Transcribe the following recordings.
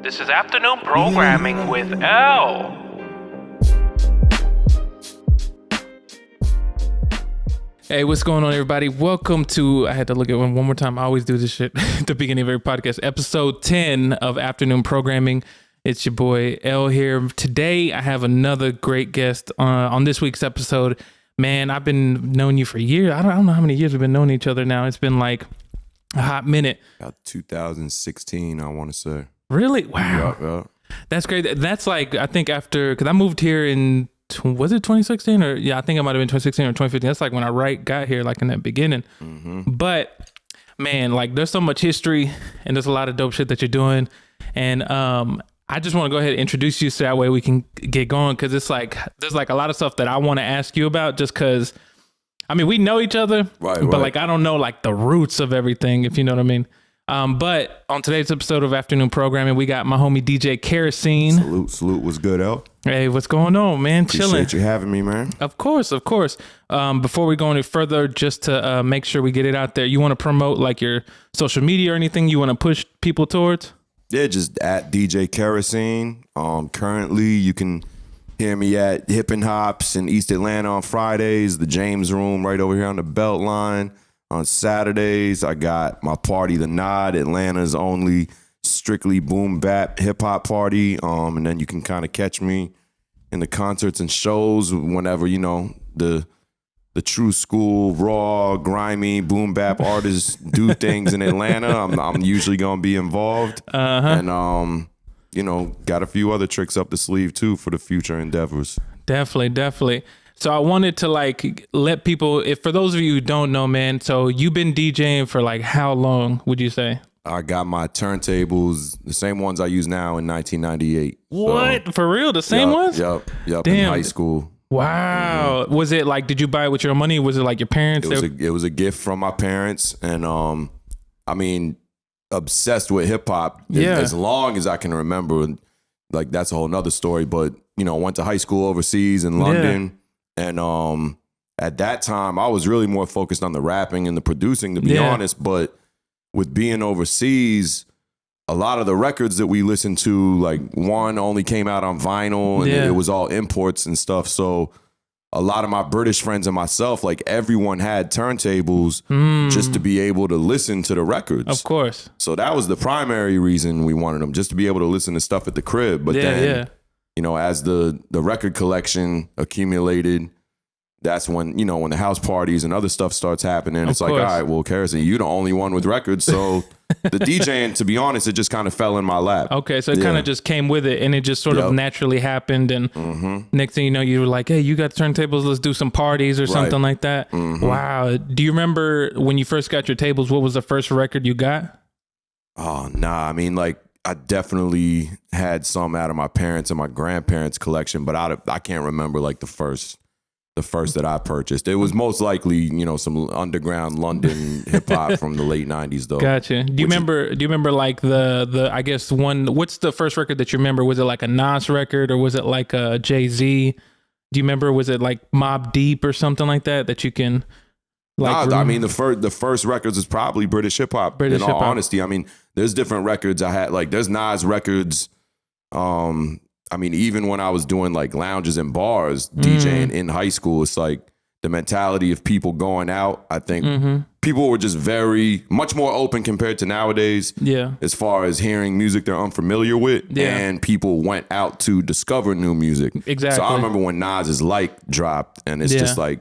This is afternoon programming with L. Hey, what's going on, everybody? Welcome to, I had to look at one more time. I always do this shit at the beginning of every podcast. Episode 10 of afternoon programming. It's your boy L here. Today, I have another great guest on this week's episode. Man, I've been knowing you for years. I don't know how many years we've been knowing each other now. It's been like a hot minute. About 2016, I want to say. Really? Wow. Yeah. That's great. That's like, I think after, because I moved here in, was it 2016? Or yeah, I think it might have been 2016 or 2015. That's like when I got here, like in that beginning. Mm-hmm. But man, like there's so much history and there's a lot of dope shit that you're doing. And I just want to go ahead and introduce you so that way we can get going. Cause it's like, there's like a lot of stuff that I want to ask you about just cause, I mean, we know each other, but like, I don't know like the roots of everything, if you know what I mean. But on today's episode of Afternoon Programming, we got my homie DJ Kerosene. Salute. What's good, L? Hey, what's going on, man? Chilling. Appreciate you having me, man. Of course. Before we go any further, just to make sure we get it out there, you want to promote like your social media or anything you want to push people towards? Yeah, just at DJ Kerosene. Currently, you can hear me at Hip and Hops in East Atlanta on Fridays, the James Room right over here on the Beltline. On Saturdays, I got my party, The Nod, Atlanta's only strictly boom bap hip hop party. And then you can kind of catch me in the concerts and shows whenever, you know, the true school, raw, grimy, boom bap artists do things in Atlanta. I'm usually gonna be involved. And you know, got a few other tricks up the sleeve too for the future endeavors. Definitely. So I wanted to like let people, if for those of you who don't know, man, so you've been DJing for like how long would you say? I got my turntables, the same ones I use now in 1998. What? So, for real? The same ones? Yep. Damn. In high school. Wow. Mm-hmm. Was it like, did you buy it with your own money? Was it like your parents? It was a gift from my parents. And I mean, obsessed with hip hop as long as I can remember. Like that's a whole nother story. But, you know, went to high school overseas in London. Yeah. And at that time, I was really more focused on the rapping and the producing, to be honest. But with being overseas, a lot of the records that we listened to, like one only came out on vinyl and it was all imports and stuff. So a lot of my British friends and myself, like everyone had turntables just to be able to listen to the records. Of course. So that was the primary reason we wanted them, just to be able to listen to stuff at the crib. But you know, as the record collection accumulated, that's when, you know, when the house parties and other stuff starts happening, it's like, all right, well, Kerosene, you're the only one with records. So the DJing, to be honest, it just kind of fell in my lap. Okay, so it kind of just came with it and it just sort of naturally happened. And next thing you know, you were like, hey, you got turntables, let's do some parties or something like that. Wow. Do you remember when you first got your tables, what was the first record you got? Oh, nah. I mean, like, I definitely had some out of my parents and my grandparents' collection, but I can't remember like the first that I purchased. It was most likely, you know, some underground London hip hop from the late 90s though. Gotcha. Do you remember like the I guess what's the first record that you remember? Was it like a Nas record or was it like a Jay-Z? Do you remember, was it like Mobb Deep or something like that you can like? I mean, the first records is probably British hip hop. In all honesty, I mean, there's different records I had. Like, there's Nas records. I mean, even when I was doing like lounges and bars, DJing in high school, it's like the mentality of people going out. I think people were just much more open compared to nowadays. Yeah. As far as hearing music they're unfamiliar with, and people went out to discover new music. Exactly. So I remember when Nas's Like dropped, and it's just like,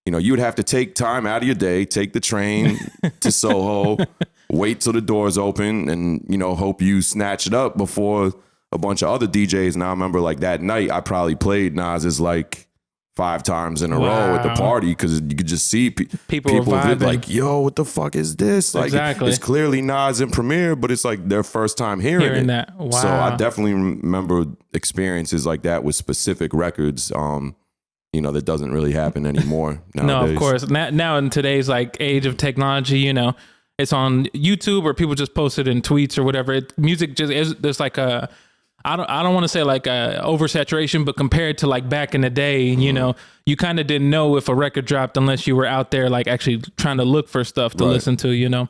you know, you would have to take time out of your day, take the train to Soho, wait till the doors open, and, you know, hope you snatch it up before a bunch of other DJs. And I remember like that night, I probably played Nas's Like 5 times in a row at the party because you could just see people like, yo, what the fuck is this? Like, it's clearly Nas in Premiere, but it's like their first time hearing it. That. Wow. So I definitely remember experiences like that with specific records. You know, that doesn't really happen anymore nowadays. No, of course. Now in today's like age of technology, you know, it's on YouTube or people just post it in tweets or whatever. Music just is, there's like a, I don't want to say like a oversaturation, but compared to like back in the day, you know, you kind of didn't know if a record dropped unless you were out there like actually trying to look for stuff to listen to, you know.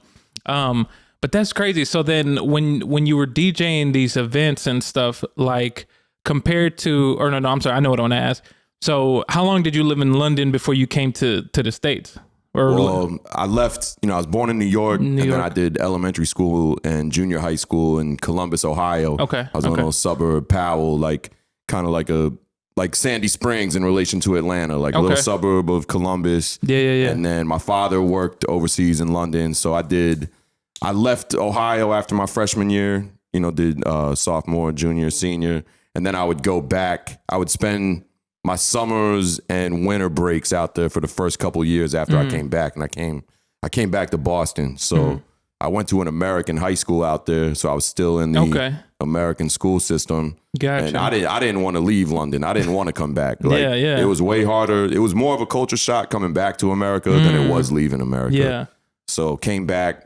But that's crazy. So then when you were DJing these events and stuff, like compared to, or no, I'm sorry, I know what I want to ask. So how long did you live in London before you came to the States? Well, I left, I was born in New York, then I did elementary school and junior high school in Columbus, Ohio. Okay. I was in a little suburb, Powell, like kind of like Sandy Springs in relation to Atlanta, like a little suburb of Columbus. Yeah. And then my father worked overseas in London. So I left Ohio after my freshman year, did sophomore, junior, senior. And then I would go back. I would spend my summers and winter breaks out there for the first couple of years after I came back. And I came back to Boston. So I went to an American high school out there. So I was still in the American school system. Gotcha. And I didn't want to leave London. I didn't want to come back. Like, yeah. It was way harder. It was more of a culture shock coming back to America than it was leaving America. Yeah. So came back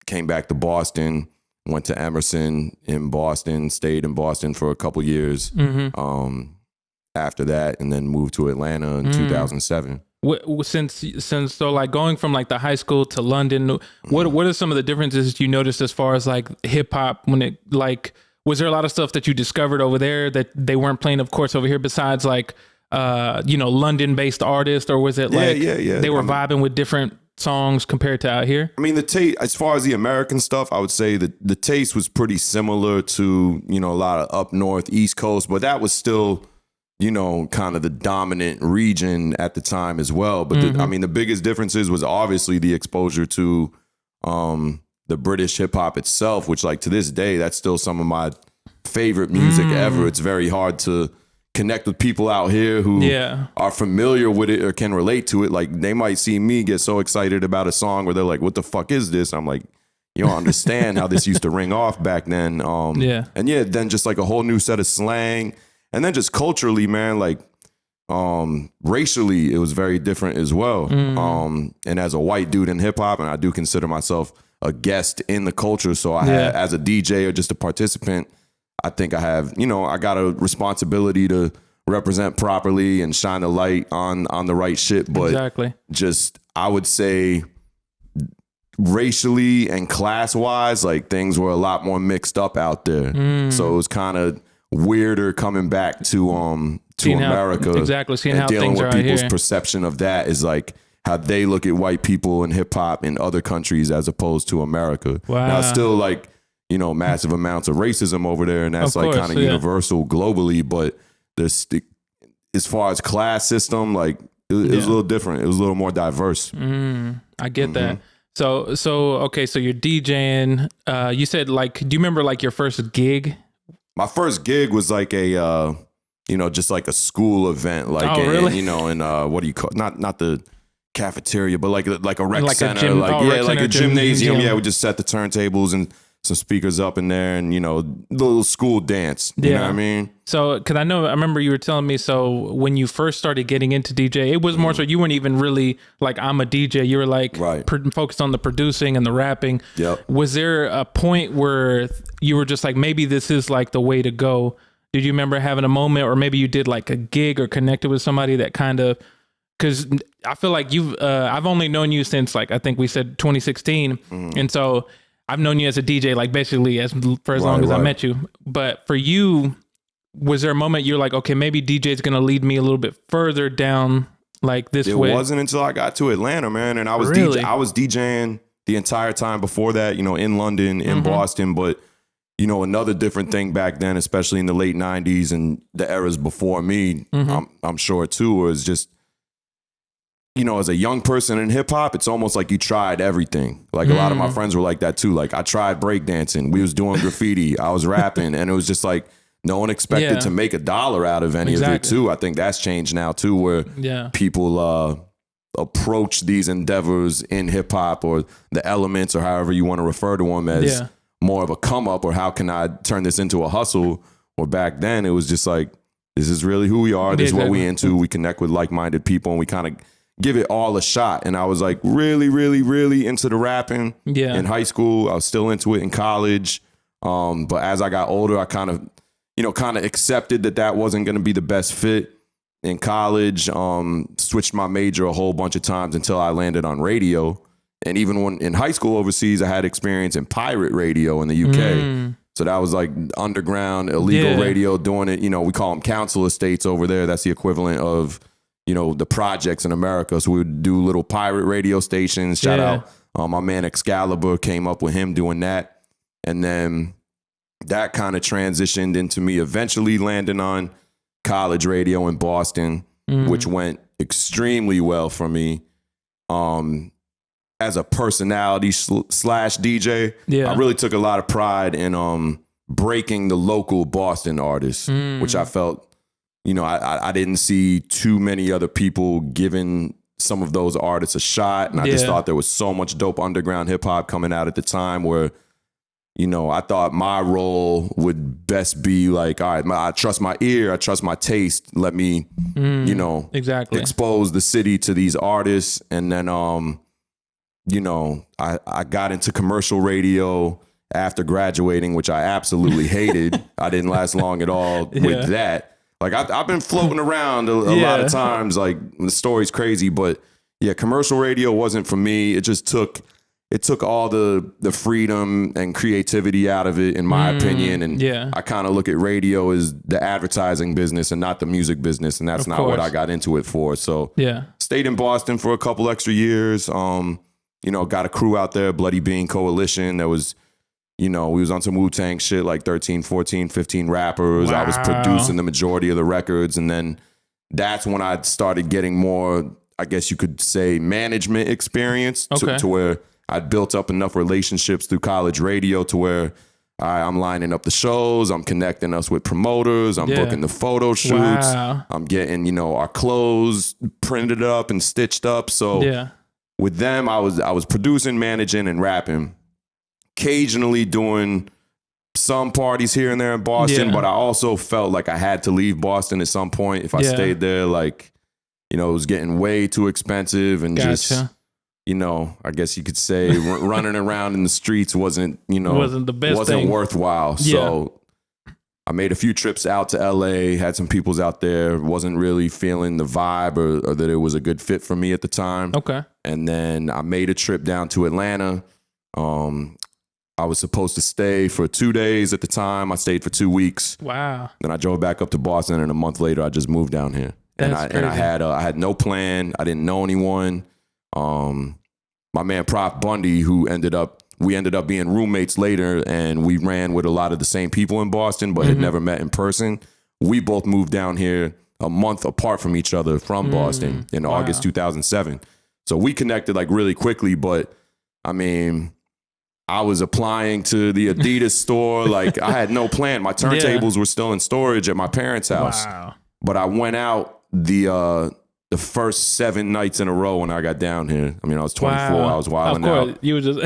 to Boston, went to Emerson in Boston, stayed in Boston for a couple years. After that, and then moved to Atlanta in 2007. Since so like going from like the high school to London, what are some of the differences you noticed as far as like hip hop when it like, was there a lot of stuff that you discovered over there that they weren't playing, of course, over here besides like, London based artists, or was it like they were vibing with different songs compared to out here? I mean, the taste, as far as the American stuff, I would say that the taste was pretty similar to, a lot of up north, East Coast, but that was still, kind of the dominant region at the time as well. But the biggest differences was obviously the exposure to the British hip hop itself, which like to this day, that's still some of my favorite music ever. It's very hard to connect with people out here who are familiar with it or can relate to it. Like they might see me get so excited about a song where they're like, what the fuck is this? I'm like, you don't understand how this used to ring off back then. And then just like a whole new set of slang. And then just culturally, man, like racially, it was very different as well. And as a white dude in hip hop, and I do consider myself a guest in the culture. So I had, as a DJ or just a participant, I think I have, I got a responsibility to represent properly and shine a light on the right shit. But just, I would say racially and class wise, like things were a lot more mixed up out there. So it was kind of weirder coming back to America. Seeing how dealing things with are people's here. perception of that is like how they look at white people and hip hop in other countries as opposed to America. Wow. Now, still like, massive amounts of racism over there, and that's like kind of universal globally, but there's as far as class system, like it was a little different. It was a little more diverse. I get that. So okay, so you're DJing. You said like, do you remember like your first gig? My first gig was like a, just like a school event, like, really? in what do you call, not the cafeteria, but like a rec like center, a gym, like a gymnasium. Gym. Yeah, we just set the turntables and some speakers up in there, and little school dance. You know what I mean? So, because I remember you were telling me. So when you first started getting into DJ, it was more so you weren't even really like, I'm a DJ. You were like focused on the producing and the rapping. Yep. Was there a point where you were just like, maybe this is like the way to go? Did you remember having a moment, or maybe you did like a gig or connected with somebody that kind of? Because I feel like I've only known you since like I think we said 2016, and so I've known you as a DJ like basically for as long as I met you. But for you, was there a moment you're like, okay, maybe DJ is gonna lead me a little bit further down like this way? It wasn't until I got to Atlanta, man, and I was I was DJing the entire time before that, in London, in Boston, but. Another different thing back then, especially in the late 90s and the eras before me, I'm sure too, was just, as a young person in hip hop, it's almost like you tried everything. Like a lot of my friends were like that too. Like I tried breakdancing, we was doing graffiti, I was rapping, and it was just like no one expected to make $1 out of any of it too. I think that's changed now too, where people approach these endeavors in hip hop or the elements or however you want to refer to them as more of a come up, or how can I turn this into a hustle? Or back then it was just like, this is really who we are. This is what we into. We connect with like-minded people and we kind of give it all a shot. And I was like really, really, really into the rapping in high school. I was still into it in college. But as I got older, I kind of accepted that wasn't going to be the best fit in college. Switched my major a whole bunch of times until I landed on radio. And even when in high school overseas, I had experience in pirate radio in the UK. So that was like underground, illegal radio, doing it. You know, we call them council estates over there. That's the equivalent of, you know, the projects in America. So we would do little pirate radio stations. Shout out my man Excalibur, came up with him doing that. And then that kind of transitioned into me eventually landing on college radio in Boston, which went extremely well for me. As a personality slash DJ, I really took a lot of pride in breaking the local Boston artists, which I felt, you know, I didn't see too many other people giving some of those artists a shot. And I just thought there was so much dope underground hip hop coming out at the time where, you know, I thought my role would best be like, all right, I trust my ear, I trust my taste. Let me, you know, expose the city to these artists. And then, you know, I got into commercial radio after graduating, which I absolutely hated. I didn't last long at all with that. Like I've been floating around a lot of times. Like the story's crazy, but yeah, commercial radio wasn't for me. It just took all the freedom and creativity out of it, in my opinion. And I kind of look at radio as the advertising business and not the music business, and that's not what I got into it for. So stayed in Boston for a couple extra years. You know, got a crew out there, Bloody Bean Coalition. That was, you know, we was on some Wu-Tang shit, like 13, 14, 15 rappers. Wow. I was producing the majority of the records. And then that's when I started getting more, I guess you could say, management experience to where I'd built up enough relationships through college radio to where I'm lining up the shows. I'm connecting us with promoters. I'm booking the photo shoots. I'm getting, you know, our clothes printed up and stitched up. So with them, I was producing, managing, and rapping. Occasionally doing some parties here and there in Boston, but I also felt like I had to leave Boston at some point. If I stayed there, like, you know, it was getting way too expensive and just, you know, I guess you could say running around in the streets wasn't the best wasn't worthwhile. So I made a few trips out to LA, had some peoples out there, wasn't really feeling the vibe or that it was a good fit for me at the time. And then I made a trip down to Atlanta. I was supposed to stay for 2 days at the time. I stayed for 2 weeks. Then I drove back up to Boston, and a month later, I just moved down here. And I had no plan. I didn't know anyone. My man Prof Bundy, we ended up being roommates later, and we ran with a lot of the same people in Boston, but had never met in person. We both moved down here a month apart from each other from Boston in August 2007. So we connected like really quickly, but I mean, I was applying to the Adidas store. Like I had no plan. My turntables were still in storage at my parents' house. But I went out the first 7 nights in a row when I got down here. I mean, I was 24. I was wilding out. You were just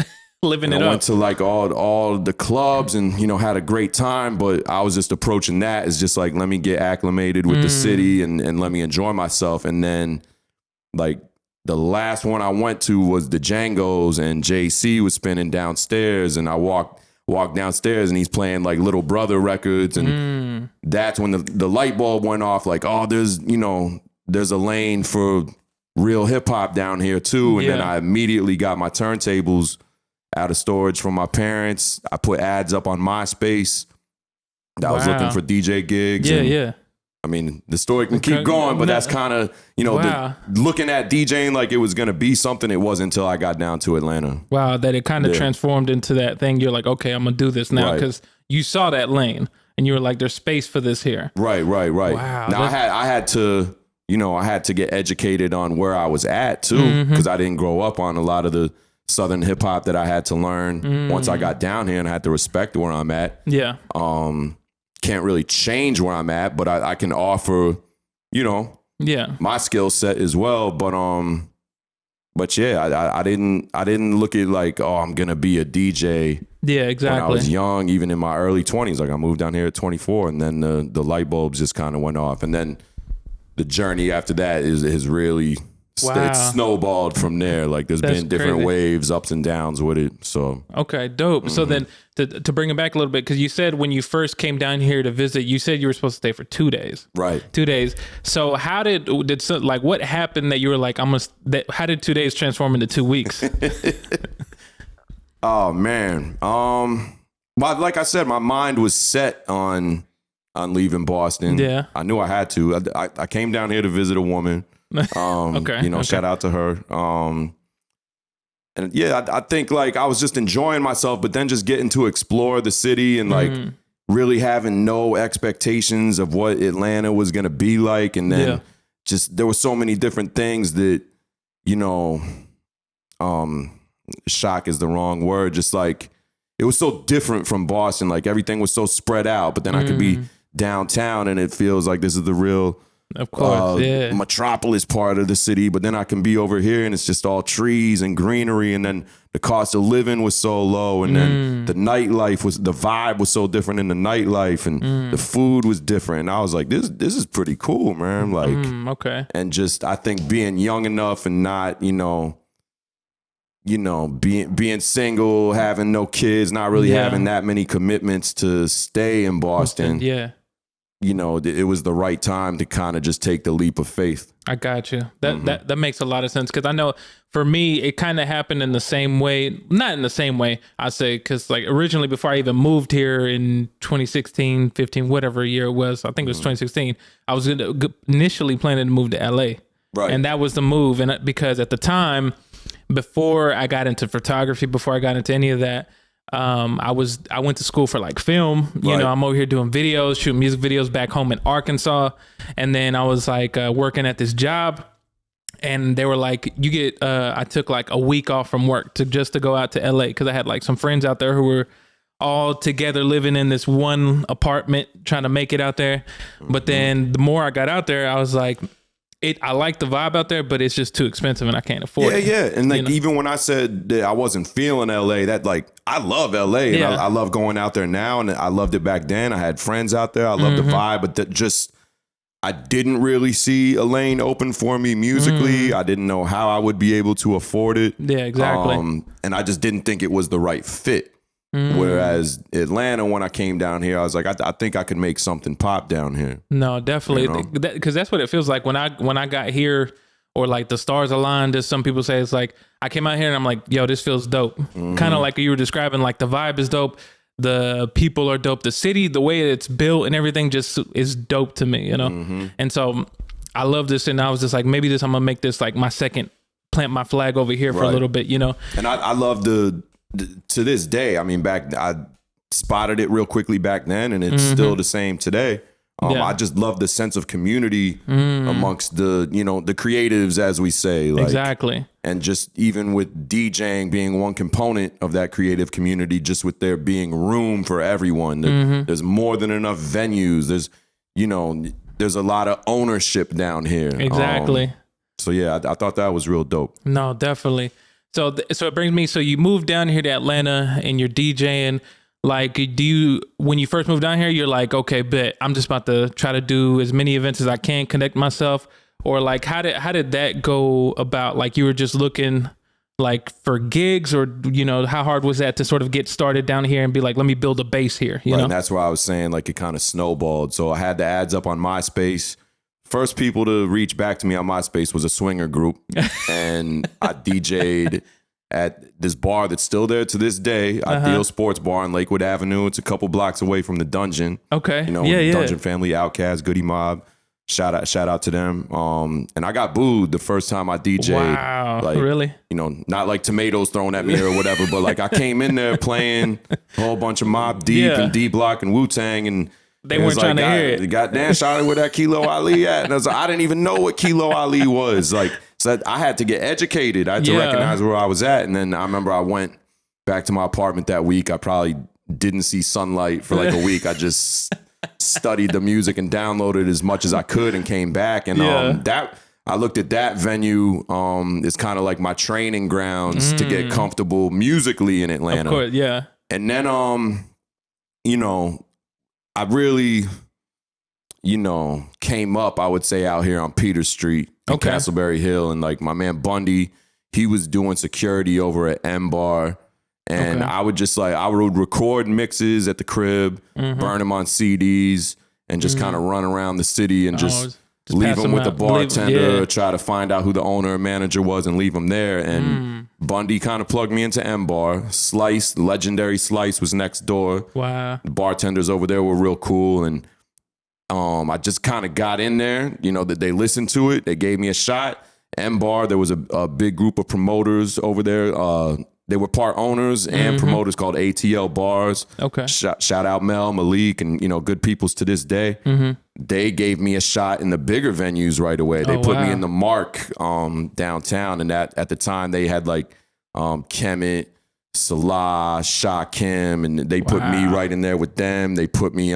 living it up. I went to like all the clubs and, you know, had a great time. But I was just approaching that as just like, let me get acclimated with the city and let me enjoy myself. And then like, the last one I went to was the Django's, and JC was spinning downstairs, and I walked downstairs and he's playing like Little Brother records, and that's when the light bulb went off, like, oh, there's a lane for real hip hop down here too. And then I immediately got my turntables out of storage from my parents. I put ads up on MySpace. I was looking for DJ gigs. I mean, the story can keep going, but that's kind of, you know, looking at DJing like it was going to be something. It wasn't until I got down to Atlanta. Wow, that it kind of transformed into that thing. You're like, okay, I'm going to do this now because you saw that lane and you were like, there's space for this here. Right. Wow. Now I had to, you know, I had to get educated on where I was at too, because I didn't grow up on a lot of the Southern hip hop that I had to learn once I got down here, and I had to respect where I'm at. Can't really change where I'm at, but I can offer, you know, my skill set as well. But yeah, I didn't look at like, oh, I'm gonna be a DJ. Yeah, exactly. When I was young, even in my early 20s, like I moved down here at 24, and then the light bulbs just kind of went off, and then the journey after that has really it's snowballed from there. Like there's been different waves, ups and downs with it. So okay, dope. So then to bring it back a little bit, because you said when you first came down here to visit, you said you were supposed to stay for 2 days. Right. 2 days. So how did like what happened that you were like how did 2 days transform into 2 weeks? Oh man. But like I said, my mind was set on leaving Boston. Yeah. I knew I had to. I came down here to visit a woman. Okay. Shout out to her. And yeah, I think like I was just enjoying myself, but then just getting to explore the city and like really having no expectations of what Atlanta was going to be like. And then just, there were so many different things that, shock is the wrong word. Just like, it was so different from Boston. Like everything was so spread out, but then I could be downtown and it feels like this is the real metropolis part of the city. But then I can be over here and it's just all trees and greenery. And then the cost of living was so low. And then the vibe was so different in the nightlife and the food was different. And I was like, this is pretty cool, man. Like, okay. And just, I think being young enough and not, being single, having no kids, not really having that many commitments to stay in Boston. Yeah. It was the right time to kind of just take the leap of faith. I got you. That makes a lot of sense. Cause I know for me, it kind of happened in the same way, not in the same way I say, cause like originally before I even moved here in 2016, 15, whatever year it was, I think it was 2016, I was initially planning to move to LA. Right. And that was the move. And because at the time, before I got into photography, before I got into any of that, I went to school for like film. I'm over here doing videos, shooting music videos back home in Arkansas. And then I was like working at this job and they were like, you get, I took like a week off from work to go out to LA. Cause I had like some friends out there who were all together living in this one apartment, trying to make it out there. But then the more I got out there, I was like, I like the vibe out there, but it's just too expensive and I can't afford it. Yeah. And like, even when I said that I wasn't feeling LA, that like, I love LA and I love going out there now. And I loved it back then. I had friends out there. I loved the vibe, but that just, I didn't really see a lane open for me musically. I didn't know how I would be able to afford it. Yeah, exactly. And I just didn't think it was the right fit. Whereas Atlanta, when I came down here, I was like, I think I could make something pop down here. No, definitely, because that's what it feels like when I got here, or like the stars aligned, as some people say. It's like I came out here and I'm like, yo, this feels dope. Kind of like you were describing, like the vibe is dope, the people are dope, the city, the way it's built and everything just is dope to me, And so I love this, and I was just like, maybe I'm gonna make this like my second, plant my flag over here for a little bit, And I love to this day, I mean, I spotted it real quickly back then, and it's still the same today. I just love the sense of community amongst the creatives, as we say. Like, exactly. And just even with DJing being one component of that creative community, just with there being room for everyone. There's more than enough venues. There's a lot of ownership down here. Exactly. So yeah, I thought that was real dope. No, definitely. So it brings me, so you moved down here to Atlanta and you're DJing. Like, when you first moved down here, you're like, okay, bet I'm just about to try to do as many events as I can, connect myself? Or like, how did that go about? Like, you were just looking like for gigs, or, how hard was that to sort of get started down here and be like, let me build a base here, you know? And that's why I was saying like it kind of snowballed. So I had the ads up on MySpace. First people to reach back to me on MySpace was a swinger group. And I DJ'd at this bar that's still there to this day, Ideal Sports Bar on Lakewood Avenue. It's a couple blocks away from the Dungeon. Okay. Dungeon family, Outcast, Goody Mob. Shout out to them. And I got booed the first time I DJ'd. Wow, like, really? Not like tomatoes thrown at me or whatever, but like I came in there playing a whole bunch of Mobb Deep and D-Block and Wu-Tang, and they weren't trying to hear it. Goddamn, shawty, where that Kilo Ali at? And I was like, I didn't even know what Kilo Ali was. Like, so I had to get educated. I had to recognize where I was at. And then I remember I went back to my apartment that week. I probably didn't see sunlight for like a week. I just studied the music and downloaded as much as I could and came back. And I looked at that venue as kind of like my training grounds to get comfortable musically in Atlanta. Of course, yeah. And then, I really, came up, I would say, out here on Peter Street. in Castleberry Hill. And like my man Bundy, he was doing security over at M Bar. And I would just I would record mixes at the crib, burn them on CDs, and just kind of run around the city and just leave them with the bartender, try to find out who the owner or manager was and leave them there. And Bundy kind of plugged me into M Bar. Slice, legendary Slice was next door. Wow. The bartenders over there were real cool. And I just kind of got in there, that they listened to it. They gave me a shot. M Bar, there was a big group of promoters over there. They were part owners and promoters called ATL Bars. Okay. Shout out Mel, Malik, and good peoples to this day. They gave me a shot in the bigger venues right away. They put me in the Mark downtown, and that at the time they had like Kemet, Salah, Shakim, and they put me right in there with them. They put me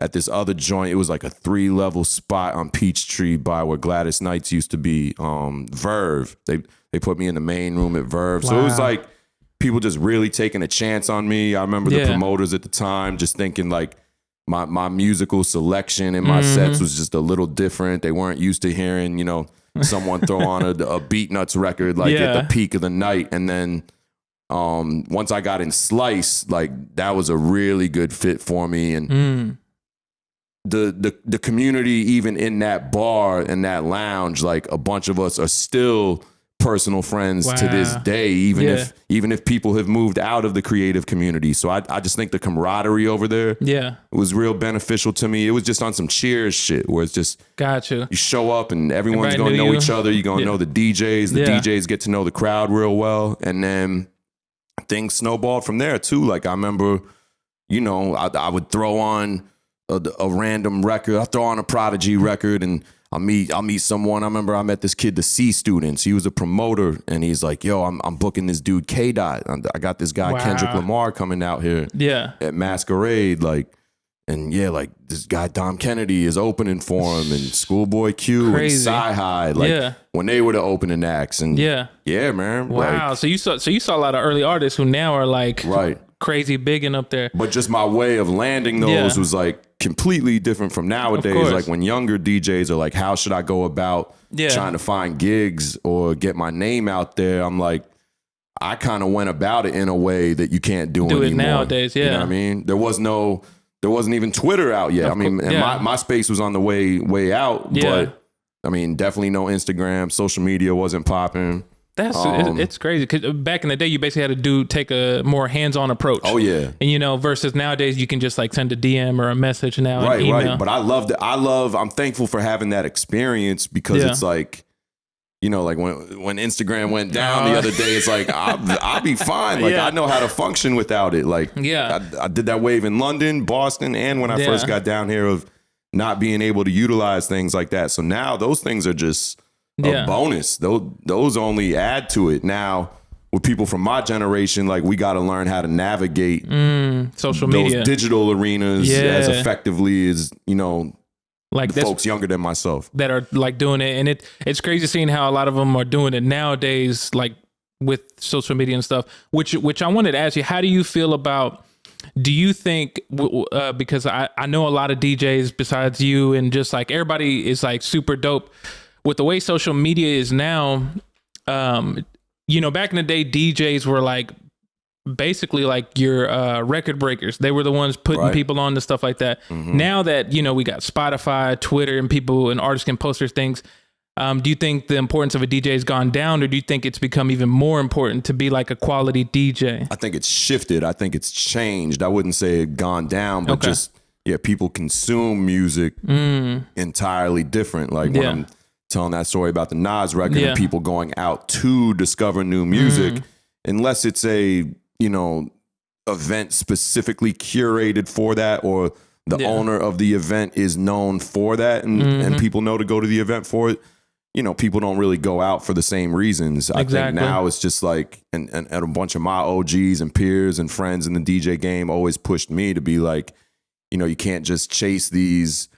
at this other joint. It was like a 3-level spot on Peachtree by where Gladys Knights used to be. Verve. They put me in the main room at Verve. So it was like people just really taking a chance on me. I remember the promoters at the time just thinking like my musical selection and my sets was just a little different. They weren't used to hearing, someone throw on a Beatnuts record like at the peak of the night. And then once I got in Slice, like that was a really good fit for me. And the community, even in that bar and that lounge, like a bunch of us are still personal friends to this day, even if people have moved out of the creative community. So I just think the camaraderie over there was real beneficial to me. It was just on some Cheers shit where it's just you show up and everyone's gonna know each other. You're gonna know the DJs. The DJs get to know the crowd real well, and then things snowballed from there too. Like I remember, I would throw on a random record. I throw on a Prodigy record and I'll meet someone. I remember I met this kid, the C Students. He was a promoter, and he's like, "Yo, I'm booking this dude K Dot. I got this guy Kendrick Lamar coming out here, at Masquerade, like this guy Dom Kennedy is opening for him, and Schoolboy Q and Sci-Hi, when they were the opening acts, and man, wow. So you saw a lot of early artists who now are like crazy big and up there. But just my way of landing those was like completely different from nowadays. Like when younger DJs are like, how should I go about trying to find gigs or get my name out there? I'm like, I kind of went about it in a way that you can't do anymore. It nowadays. You know what I mean? There wasn't even Twitter out yet. My space was on the way out, but I mean, definitely no Instagram. Social media wasn't popping. It's crazy because back in the day, you basically had to take a more hands-on approach. Oh yeah, and versus nowadays, you can just like send a DM or a message now. Right. But I loved it. I'm thankful for having that experience because it's like, like when Instagram went down the other day, it's like I'll be fine. Like I know how to function without it. Like I did that wave in London, Boston, and when I first got down here of not being able to utilize things like that. So now those things are just a bonus. Those only add to it. Now with people from my generation, like we got to learn how to navigate social media, those digital arenas as effectively as like the folks younger than myself that are like doing it. And it's crazy seeing how a lot of them are doing it nowadays, like with social media and stuff, which I wanted to ask you, how do you feel about, do you think, because I know a lot of DJs besides you and just like everybody is like super dope with the way social media is now. Back in the day, DJs were like basically like your record breakers. They were the ones putting people on to stuff like that. Now that we got Spotify, Twitter, and people and artists can post their things, do you think the importance of a DJ has gone down, or do you think it's become even more important to be like a quality DJ? I think it's shifted. I think it's changed. I wouldn't say it gone down, but just people consume music entirely different. Like when I'm telling that story about the Nas record and people going out to discover new music, unless it's a event specifically curated for that, or the owner of the event is known for that, and people know to go to the event for it. People don't really go out for the same reasons. I think now it's just like, and a bunch of my OGs and peers and friends in the DJ game always pushed me to be like, you can't just chase these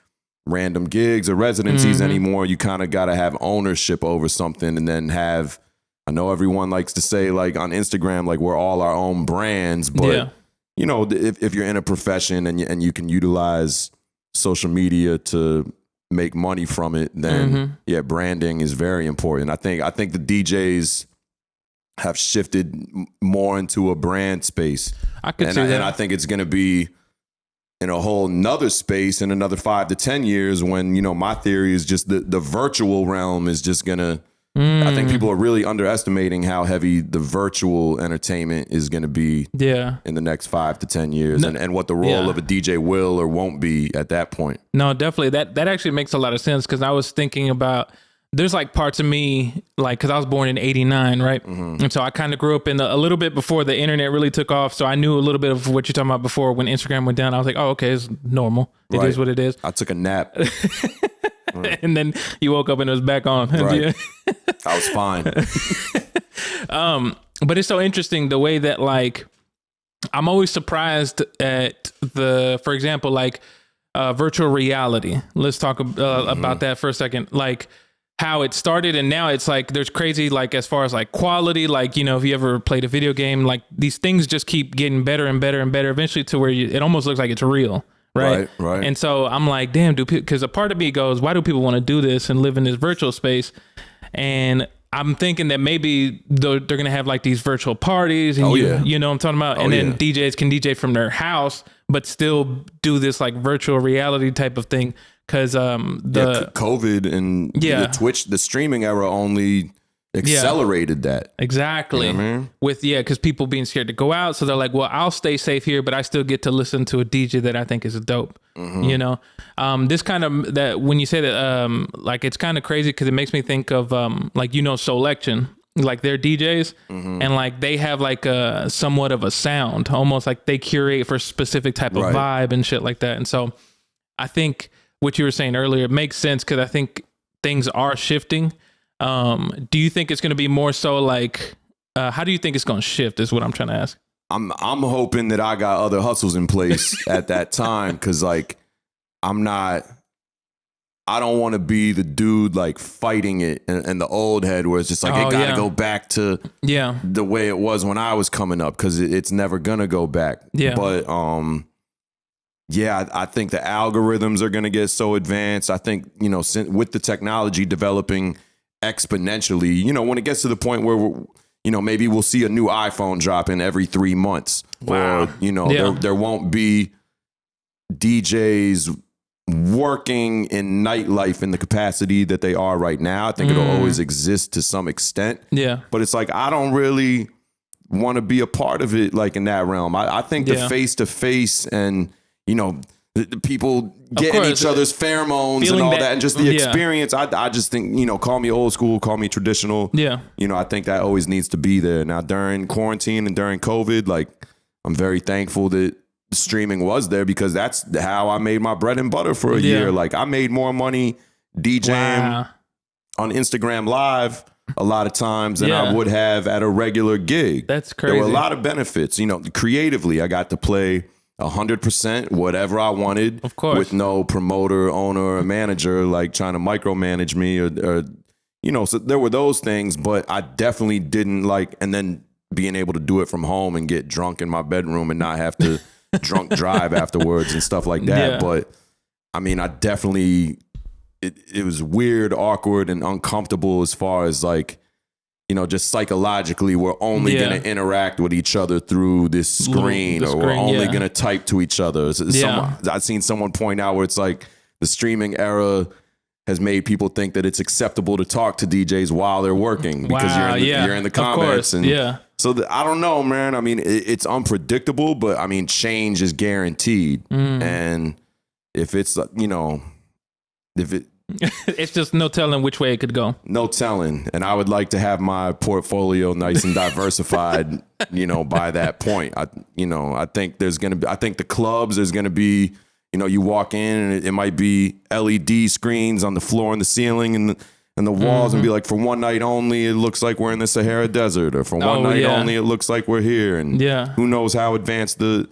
random gigs or residencies anymore. You kind of got to have ownership over something, and then have, I know everyone likes to say like on Instagram, like we're all our own brands, but if you're in a profession and you can utilize social media to make money from it, then yeah, branding is very important. I think the DJs have shifted more into a brand space. I could see that. And I think it's going to be in a whole nother space in another 5 to 10 years when, you know, my theory is just the virtual realm is just going to, I think people are really underestimating how heavy the virtual entertainment is going to be in the next 5 to 10 years and what the role of a DJ will or won't be at that point. No, definitely. That actually makes a lot of sense because I was thinking about, there's like parts of me, like, because I was born in 89, right? And so I kind of grew up in a little bit before the internet really took off. So I knew a little bit of what you're talking about before when Instagram went down. I was like, oh, okay, it's normal. It is what it is. I took a nap. And then you woke up and it was back on. Right. I was fine. But it's so interesting the way that, like, I'm always surprised at for example, like virtual reality. Let's talk about that for a second. Like, how it started and now it's like there's crazy, like, as far as like quality, like, you know, if you ever played a video game, like these things just keep getting better and better and better eventually to where it almost looks like it's real. Right. And so I'm like, damn, because a part of me goes, why do people want to do this and live in this virtual space? And I'm thinking that maybe they're going to have like these virtual parties and you know what I'm talking about? And then DJs can DJ from their house, but still do this like virtual reality type of thing. Cause COVID and the Twitch, the streaming era only accelerated that. Exactly. You know what I mean? With because people being scared to go out, so they're like, well, I'll stay safe here, but I still get to listen to a DJ that I think is dope. You know, this kind of that when you say that, like, it's kind of crazy because it makes me think of like, you know, Selection, like their DJs, and like they have like a somewhat of a sound, almost like they curate for a specific type of vibe and shit like that. And so I think what you were saying earlier makes sense because I think things are shifting. Do you think it's going to be more so like, how do you think it's going to shift is what I'm trying to ask. I'm hoping that I got other hustles in place at that time. Cause like, I don't want to be the dude like fighting it and the old head where it's just like, it got to go back to the way it was when I was coming up. Cause it's never going to go back. But, I think the algorithms are going to get so advanced. I think, you know, with the technology developing exponentially, you know, when it gets to the point where, you know, maybe we'll see a new iPhone drop in every 3 months. Or, you know, there won't be DJs working in nightlife in the capacity that they are right now. I think it'll always exist to some extent. But it's like, I don't really want to be a part of it, like in that realm. I think the face-to-face and, you know, the people getting each other's pheromones and all that, and just the experience. I just think, you know, call me old school, call me traditional. You know, I think that always needs to be there. Now, during quarantine and during COVID, like, I'm very thankful that streaming was there because that's how I made my bread and butter for a year. Like, I made more money DJing on Instagram Live a lot of times than I would have at a regular gig. That's crazy. There were a lot of benefits. You know, creatively, I got to play 100% whatever I wanted, of course, with no promoter, owner, or manager like trying to micromanage me or you know. So there were those things, but I definitely didn't like. And then being able to do it from home and get drunk in my bedroom and not have to drunk drive afterwards and stuff like that. But I mean, I definitely it was weird, awkward, and uncomfortable as far as like, you know, just psychologically, we're only going to interact with each other through this screen, or we're only going to type to each other. I've seen someone point out where it's like the streaming era has made people think that it's acceptable to talk to DJs while they're working because you're in the comments. And so I don't know, man. I mean, it's unpredictable, but I mean, change is guaranteed. And if it's, you know, it's just no telling which way it could go. No telling. And I would like to have my portfolio nice and diversified, you know, by that point. I think I think the clubs, there's going to be, you know, you walk in and it might be LED screens on the floor and the ceiling and the walls and be like, for one night only, it looks like we're in the Sahara Desert, or for one night only, it looks like we're here. And who knows how advanced the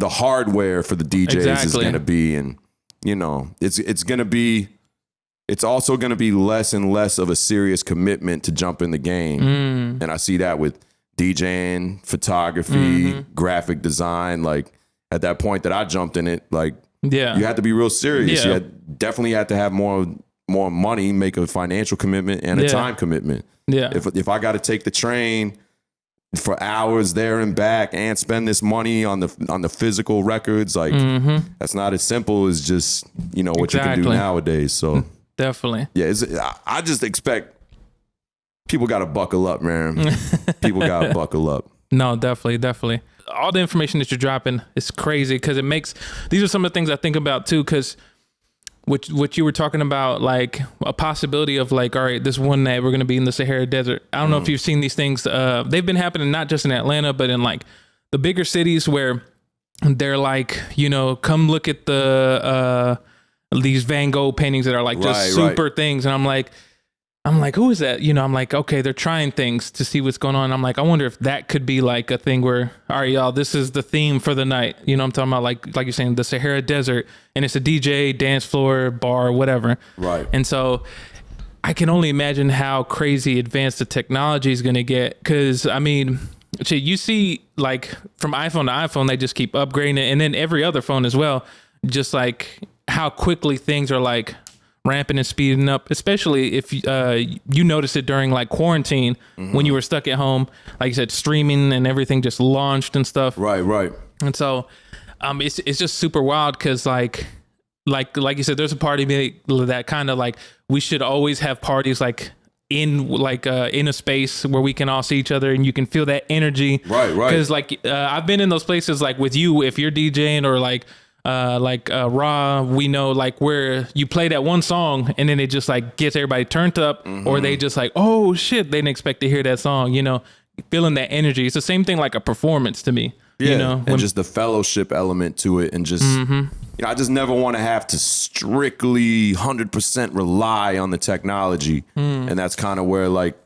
hardware for the DJs is going to be. And, you know, it's also going to be less and less of a serious commitment to jump in the game. And I see that with DJing, photography, graphic design. Like, at that point that I jumped in it, like, Yeah. You had to be real serious. Yeah. You definitely had to have more money, make a financial commitment and a time commitment. Yeah. If I got to take the train for hours there and back and spend this money on the physical records, like that's not as simple as just, what you can do nowadays. So definitely. Yeah. I just expect people got to buckle up, man. People got to buckle up. No, definitely. All the information that you're dropping is crazy because these are some of the things I think about too, because what you were talking about, like a possibility of like, all right, this one night we're going to be in the Sahara Desert. I don't know if you've seen these things. They've been happening not just in Atlanta, but in like the bigger cities where they're like, come look at these Van Gogh paintings that are like just super things. And I'm like, who is that? I'm like, okay, they're trying things to see what's going on. I'm like, I wonder if that could be like a thing where, all right, y'all, this is the theme for the night. I'm talking about like you're saying, the Sahara Desert, and it's a DJ, dance floor, bar, whatever. Right. And so I can only imagine how crazy advanced the technology is going to get. Cause I mean, you see like from iPhone to iPhone, they just keep upgrading it. And then every other phone as well, just like how quickly things are like ramping and speeding up, especially if you notice it during like quarantine when you were stuck at home, like you said, streaming and everything just launched and stuff. Right. And so it's just super wild because like you said, there's a party that kind of like we should always have parties like in a space where we can all see each other and you can feel that energy. Right. Because like I've been in those places like with you, if you're DJing or like Raw, we know like where you play that one song and then it just like gets everybody turned up, or they just like, oh shit, they didn't expect to hear that song, feeling that energy. It's the same thing like a performance to me. And just the fellowship element to it, and just I just never want to have to strictly 100% rely on the technology. And that's kind of where, like,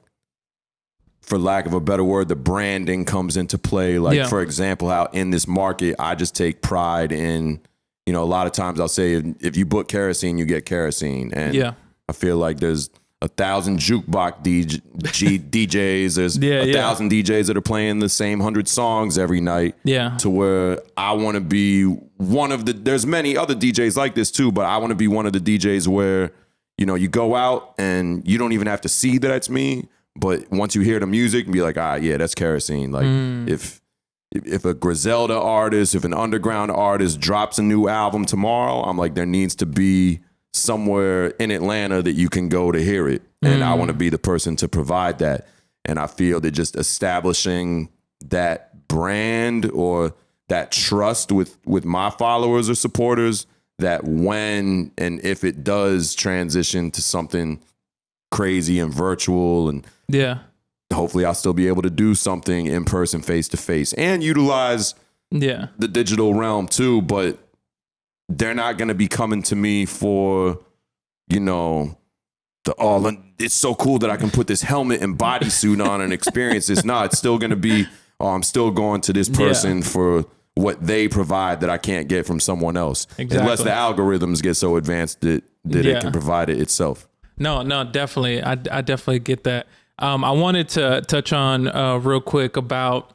for lack of a better word, the branding comes into play. Like, for example, how in this market, I just take pride in, a lot of times I'll say, if you book Kerosene, you get Kerosene. And I feel like there's 1,000 jukebox DJs. There's 1,000 DJs that are playing the same 100 songs every night. Yeah. To where I want to be one of there's many other DJs like this too, but I want to be one of the DJs where, you go out and you don't even have to see that it's me. But once you hear the music and be like, yeah, that's Kerosene. Like if a Griselda artist, if an underground artist drops a new album tomorrow, I'm like, there needs to be somewhere in Atlanta that you can go to hear it. And I want to be the person to provide that. And I feel that just establishing that brand or that trust with my followers or supporters, that when and if it does transition to something crazy and virtual, and hopefully I'll still be able to do something in person, face to face, and utilize the digital realm too. But they're not going to be coming to me for, it's so cool that I can put this helmet and bodysuit on and experience this. No, it's still going to be, I'm still going to this person for what they provide that I can't get from someone else. Exactly. Unless the algorithms get so advanced that it can provide it itself. No, definitely. I definitely get that. I wanted to touch on real quick about,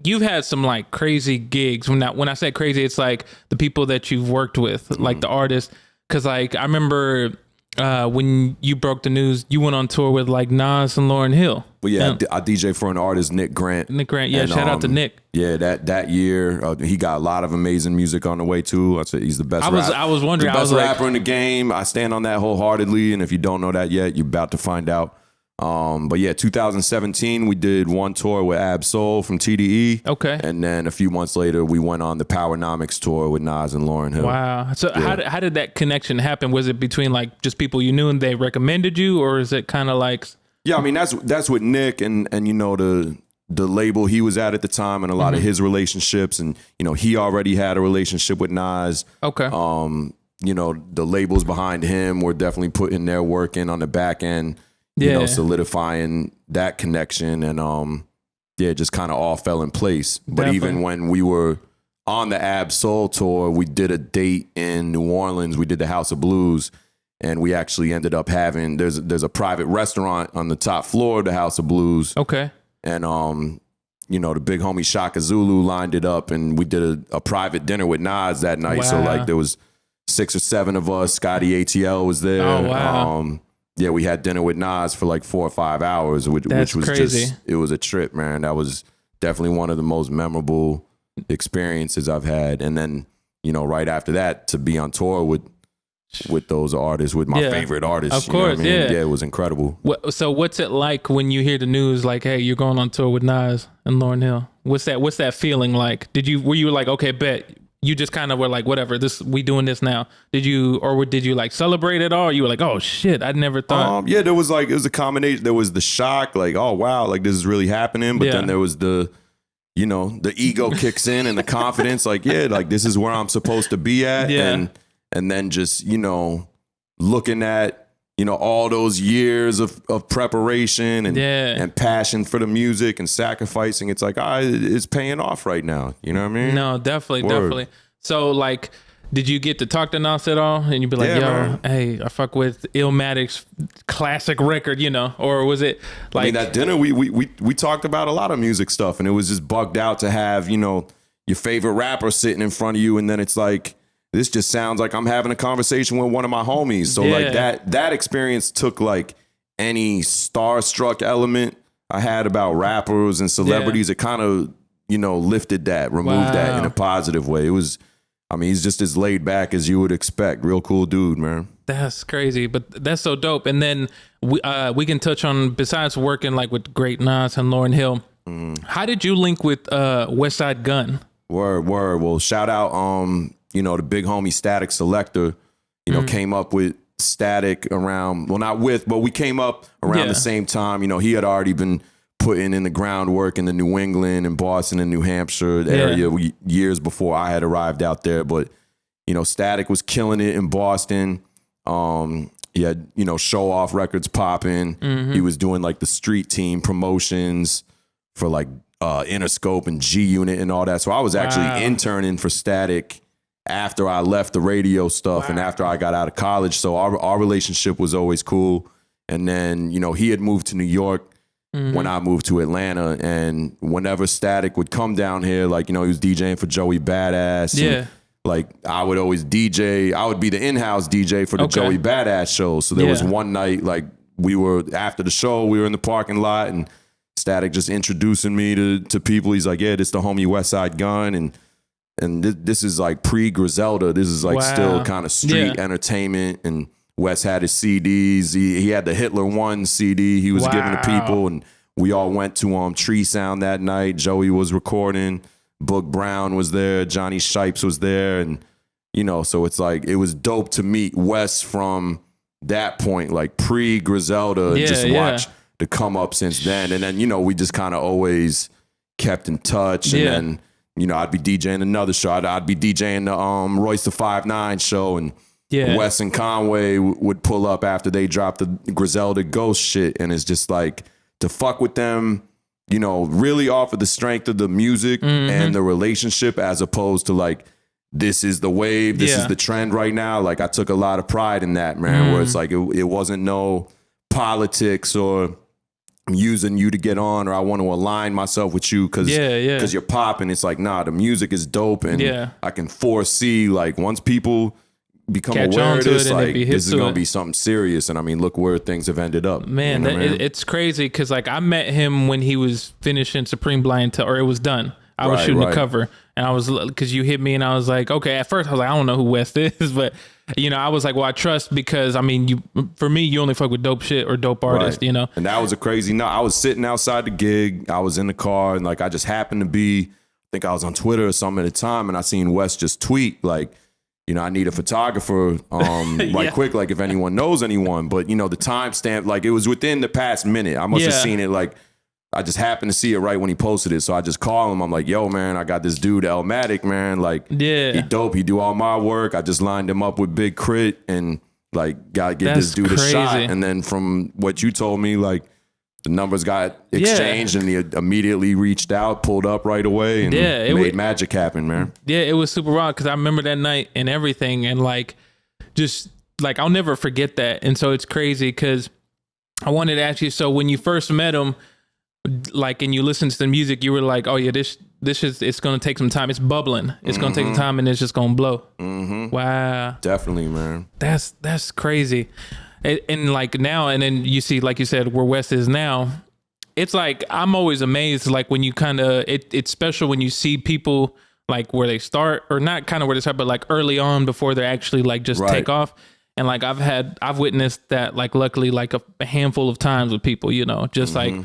you've had some like crazy gigs. When I say crazy, it's like the people that you've worked with, like the artists. Cause like I remember when you broke the news, you went on tour with like Nas and Lauryn Hill. Well, I DJ for an artist, Nick Grant. And, shout out to Nick. Yeah, that year he got a lot of amazing music on the way too. I said he's the best. I was wondering, the best rapper in the game. I stand on that wholeheartedly, and if you don't know that yet, you're about to find out. But yeah, 2017, we did one tour with Ab Soul from TDE. Okay. And then a few months later, we went on the Powernomics tour with Nas and Lauryn Hill. Wow. So how did that connection happen? Was it between like just people you knew and they recommended you, or is it kind of like? Yeah, I mean, that's with Nick and the label he was at the time, and a lot of his relationships, and he already had a relationship with Nas. Okay. The labels behind him were definitely putting their work in on the back end. Solidifying that connection, and it just kind of all fell in place. But even when we were on the Ab Soul tour, we did a date in New Orleans. We did the House of Blues, and we actually ended up having there's a private restaurant on the top floor of the House of Blues. Okay. And the big homie Shaka Zulu lined it up, and we did a private dinner with Nas that night. Wow. So like there was 6 or 7 of us. Scotty ATL was there. Oh, wow. Yeah, we had dinner with Nas for like 4 or 5 hours, which was crazy. It was a trip, man. That was definitely one of the most memorable experiences I've had. And then, right after that, to be on tour with those artists, with my favorite artists. Of course, Yeah, it was incredible. So what's it like when you hear the news like, hey, you're going on tour with Nas and Lauryn Hill? What's that feeling like? Were you like, okay, bet? You just kind of were like, whatever, we doing this now. Did you like celebrate it all? Or you were like, oh shit, I never thought. Yeah, it was a combination. There was the shock, like, oh wow, like this is really happening. But then there was the ego kicks in and the confidence, like, yeah, like this is where I'm supposed to be at. Yeah. And then just, looking at, all those years of preparation and passion for the music and sacrificing. It's like, it's paying off right now. You know what I mean? No, definitely. So like, did you get to talk to Nas at all? And you'd be like, yo, man, hey, I fuck with Illmatic's classic record, or was it like... I mean, that dinner, we talked about a lot of music stuff, and it was just bugged out to have, your favorite rapper sitting in front of you. And then it's like, this just sounds like I'm having a conversation with one of my homies. So like that experience took like any starstruck element I had about rappers and celebrities. It kind of, lifted that, removed that in a positive way. It was, he's just as laid back as you would expect. Real cool dude, man. That's crazy, but that's so dope. And then we can touch on, besides working like with great Nas and Lauryn Hill, how did you link with West Side Gun? Word. Well, shout out, the big homie Static Selector, came up with Static around, well, not with, but we came up around the same time. He had already been putting in the groundwork in the New England and Boston and New Hampshire area years before I had arrived out there. But, Static was killing it in Boston. He had, Show Off Records popping. He was doing like the street team promotions for like Interscope and G Unit and all that. So I was actually interning for Static after I left the radio stuff and after I got out of college. So our relationship was always cool. And then, he had moved to New York when I moved to Atlanta. And whenever Static would come down here, like, he was DJing for Joey Badass. Yeah. And, like, I would always DJ. I would be the in-house DJ for the Joey Badass show. So there was one night, like, after the show, we were in the parking lot and Static just introducing me to people. He's like, yeah, this the homie West Side Gun. And this is like pre-Griselda. This is like still kind of street entertainment. And Wes had his CDs. He had the Hitler 1 CD he was giving to people. And we all went to Tree Sound that night. Joey was recording. Book Brown was there. Johnny Shipes was there. And, so it's like, it was dope to meet Wes from that point, like pre-Griselda, and just watch the come up since then. And then, we just kind of always kept in touch. And then, I'd be DJing another show. I'd be DJing the Royce the 5'9" show, and Wes and Conway would pull up after they dropped the Griselda Ghost shit. And it's just like, to fuck with them, really off of the strength of the music and the relationship, as opposed to like, this is the wave, this is the trend right now. Like, I took a lot of pride in that, man, where it's like, it wasn't no politics or I'm using you to get on, or I want to align myself with you because you're popping. It's like, nah, the music is dope, and I can foresee, like, once people become aware of this, like, this is gonna be something serious. And I mean, look where things have ended up. Man, it's crazy because like I met him when he was finishing Supreme Blind, or it was done. I was shooting the cover, and I was, because you hit me, and I was like, okay. At first, I was like, I don't know who West is, but I was like, well, I trust, because I mean, for me, you only fuck with dope shit or dope artists, And that was a crazy night. I was sitting outside the gig. I was in the car, and like, I just happened to be, I think I was on Twitter or something at the time, and I seen West just tweet like, I need a photographer, quick, like if anyone knows anyone. But the timestamp, like, it was within the past minute. I must have seen it, like, I just happened to see it right when he posted it. So I just call him. I'm like, yo, man, I got this dude, Illmatic, man. Like, he dope. He do all my work. I just lined him up with Big Crit and like, gotta get this dude a shot. And then from what you told me, like, the numbers got exchanged and he immediately reached out, pulled up right away, and made magic happen, man. Yeah, it was super wild because I remember that night and everything. And like, just like, I'll never forget that. And so it's crazy because I wanted to ask you, so when you first met him, like, and you listen to the music, you were like, oh yeah, this is, it's gonna take some time. It's bubbling. It's gonna take some time, and it's just gonna blow. Wow, definitely, man. That's crazy. And like now, and then you see, like you said, where West is now. It's like, I'm always amazed, like when you kind of, it's special when you see people like where they start, or not kind of where they start, but like early on before they actually like just take off. And like I've witnessed that, like luckily like a handful of times with people, you know, just like,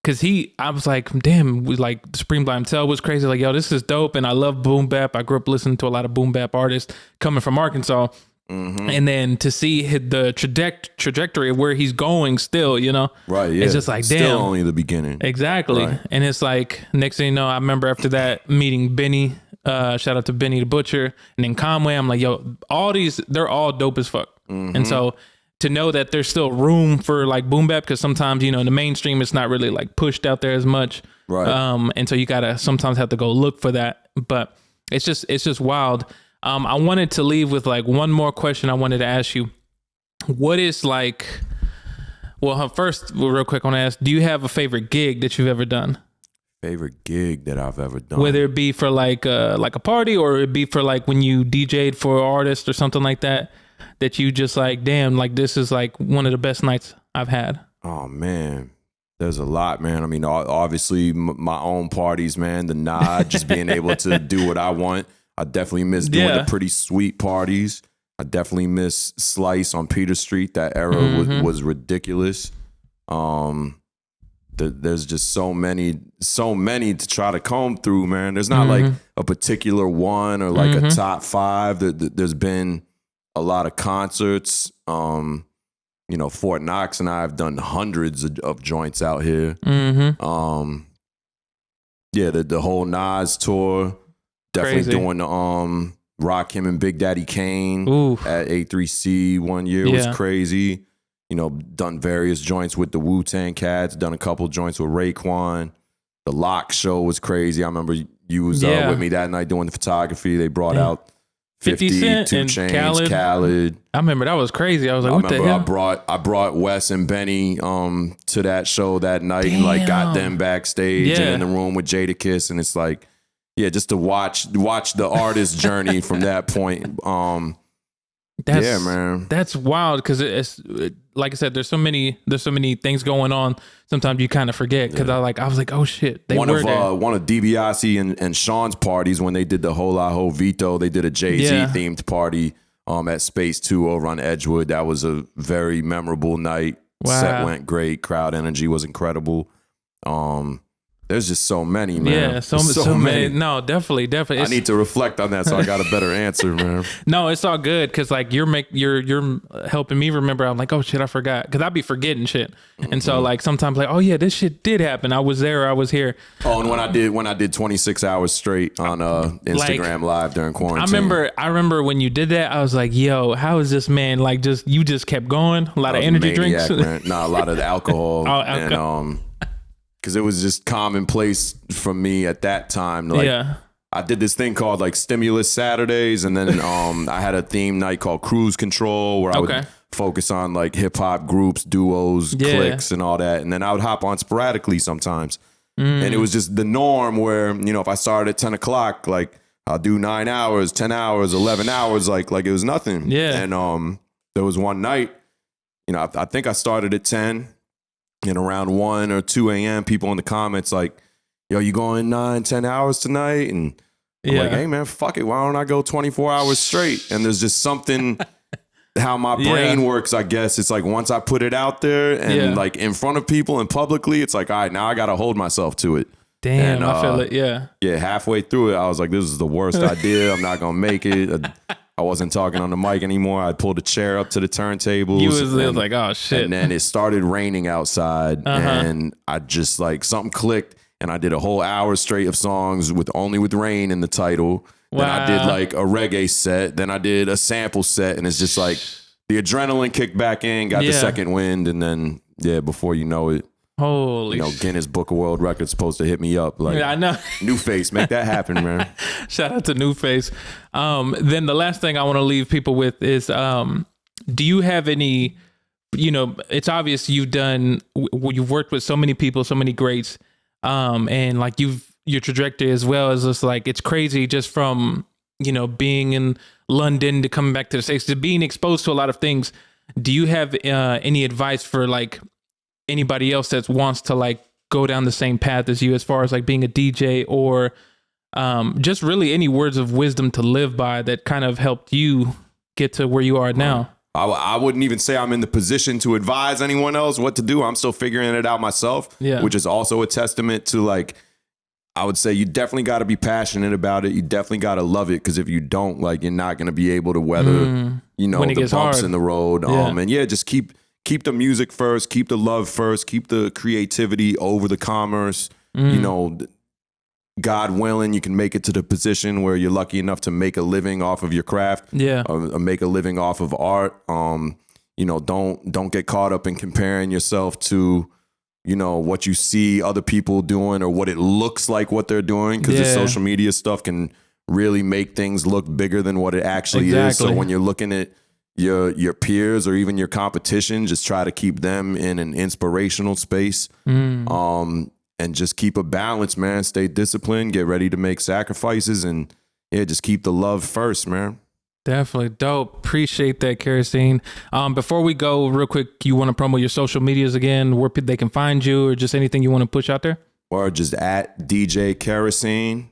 cause I was like, damn, we like Supreme Clientele was crazy. Like, yo, this is dope. And I love boom bap. I grew up listening to a lot of boom bap artists coming from Arkansas. And then to see the trajectory of where he's going still, you know, right? Yeah, it's just like, damn, still only the beginning. Exactly. Right. And it's like, next thing you know, I remember after that meeting Benny, shout out to Benny the Butcher, and then Conway. I'm like, yo, all these, they're all dope as fuck. And so to know that there's still room for like boom bap, because sometimes, you know, in the mainstream, it's not really like pushed out there as much. Right. And so you gotta sometimes have to go look for that. But it's just wild. I wanted to leave with like one more question I wanted to ask you. What is like, well, first, real quick, I want to ask, do you have a favorite gig that you've ever done? Favorite gig that I've ever done? Whether it be for like a party, or it be for like when you DJ'd for an artist or something like that, that you just like, damn, like this is like one of the best nights I've had. Oh man, there's a lot, man. I mean, obviously my own parties, man, the nod, just being able to do what I want. I definitely miss doing the Pretty Sweet parties. I definitely miss Slice on Peter Street. That era was ridiculous. There's just so many to try to comb through, man. There's not like a particular one or like a top five. There's been a lot of concerts. You know, Fort Knox and I have done hundreds of joints out here. Yeah, the whole Nas tour. Definitely doing the Rakim and Big Daddy Kane at A3C one year was crazy. You know, done various joints with the Wu-Tang Cats, done a couple joints with Raekwon. The Lock show was crazy. I remember you was with me that night doing the photography. They brought out 50 Cent 2 and Chainz, Khaled. I remember that was crazy. I was like, what the hell? I brought Wes and Benny to that show that night and like got them backstage and in the room with Jadakiss, and it's like, yeah, just to watch the artist's journey from that point. Man, that's wild, because it's like I said, there's so many things going on. Sometimes you kind of forget, because I was like, oh shit, one of DiBiase and Sean's parties, when they did the Hola Ho Vito, they did a Jay-Z themed party at Space 2 over on Edgewood. That was a very memorable night. Wow. Set went great. Crowd energy was incredible. There's just so many, man. Yeah, so many. No, definitely. I need to reflect on that, so I got a better answer, man. No, it's all good, because like you're helping me remember. I'm like, oh shit, I forgot, because I be forgetting shit, and so like sometimes like, oh yeah, this shit did happen. I was there. I was here. Oh, and when I did 26 hours straight on Instagram Live during quarantine. I remember when you did that. I was like, yo, how is this man like you just kept going? A lot of energy drinks. Man. Nah, a lot of alcohol. And because it was just commonplace for me at that time. Like, I did this thing called like Stimulus Saturdays, and then I had a theme night called Cruise Control, where I would focus on like hip hop groups, duos, cliques, and all that. And then I would hop on sporadically sometimes. And it was just the norm where, you know, if I started at 10 o'clock, like I'll do 9 hours, 10 hours, 11 hours, like it was nothing. Yeah. And there was one night, you know, I think I started at 10. And around 1 or 2 a.m., people in the comments like, yo, you going 9, 10 hours tonight? And I'm like, hey, man, fuck it. Why don't I go 24 hours straight? And there's just something, how my brain works, I guess. It's like once I put it out there and like in front of people and publicly, it's like, all right, now I got to hold myself to it. Damn, and, I feel it, Yeah, halfway through it, I was like, this is the worst idea. I'm not going to make it. I wasn't talking on the mic anymore. I pulled a chair up to the turntables. You was like, oh shit. And then it started raining outside, and I just like something clicked, and I did a whole hour straight of songs with rain in the title. Wow. Then I did like a reggae set. Then I did a sample set, and it's just like the adrenaline kicked back in, got the second wind, and then before you know it. Holy Guinness Book of World Records supposed to hit me up. Like, I know. New Face, make that happen, man. Shout out to New Face. Then the last thing I want to leave people with is, do you have any you know, it's obvious you've worked with so many people, so many greats, and like your trajectory as well is just like, it's crazy just from, you know, being in London to coming back to the States to being exposed to a lot of things. Do you have any advice for like anybody else that wants to like go down the same path as you as far as like being a DJ, or just really any words of wisdom to live by that kind of helped you get to where you are now? I wouldn't even say I'm in the position to advise anyone else what to do. I'm still figuring it out myself, which is also a testament to, like, I would say you definitely got to be passionate about it. You definitely got to love it, because if you don't, like, you're not going to be able to weather, you know, the bumps hard in the road. And just keep the music first, keep the love first, keep the creativity over the commerce. You know, God willing, you can make it to the position where you're lucky enough to make a living off of your craft, or make a living off of art. You know, don't get caught up in comparing yourself to, you know, what you see other people doing or what it looks like what they're doing, because the social media stuff can really make things look bigger than what it actually is. So when you're looking at your peers or even your competition, just try to keep them in an inspirational space. And just keep a balance, man. Stay disciplined, get ready to make sacrifices, and just keep the love first, man. Definitely dope. Appreciate that, Kerosene. Before we go, real quick, you want to promo your social medias again, where they can find you, or just anything you want to push out there? Or just at DJ Kerosene,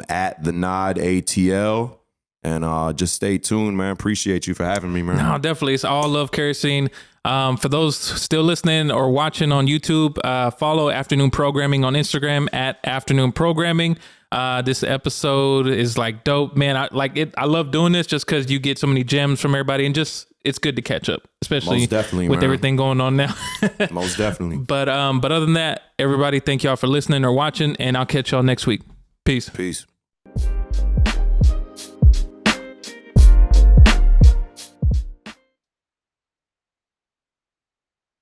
at the Nod ATL. And just stay tuned, man. Appreciate you for having me, man. No, definitely. It's all love, Kerosene. For those still listening or watching on YouTube, follow Afternoon Programming on Instagram at Afternoon Programming. This episode is like dope, man. I love doing this just because you get so many gems from everybody, and just it's good to catch up, especially with everything going on now. Most definitely. But other than that, everybody, thank y'all for listening or watching, and I'll catch y'all next week. Peace.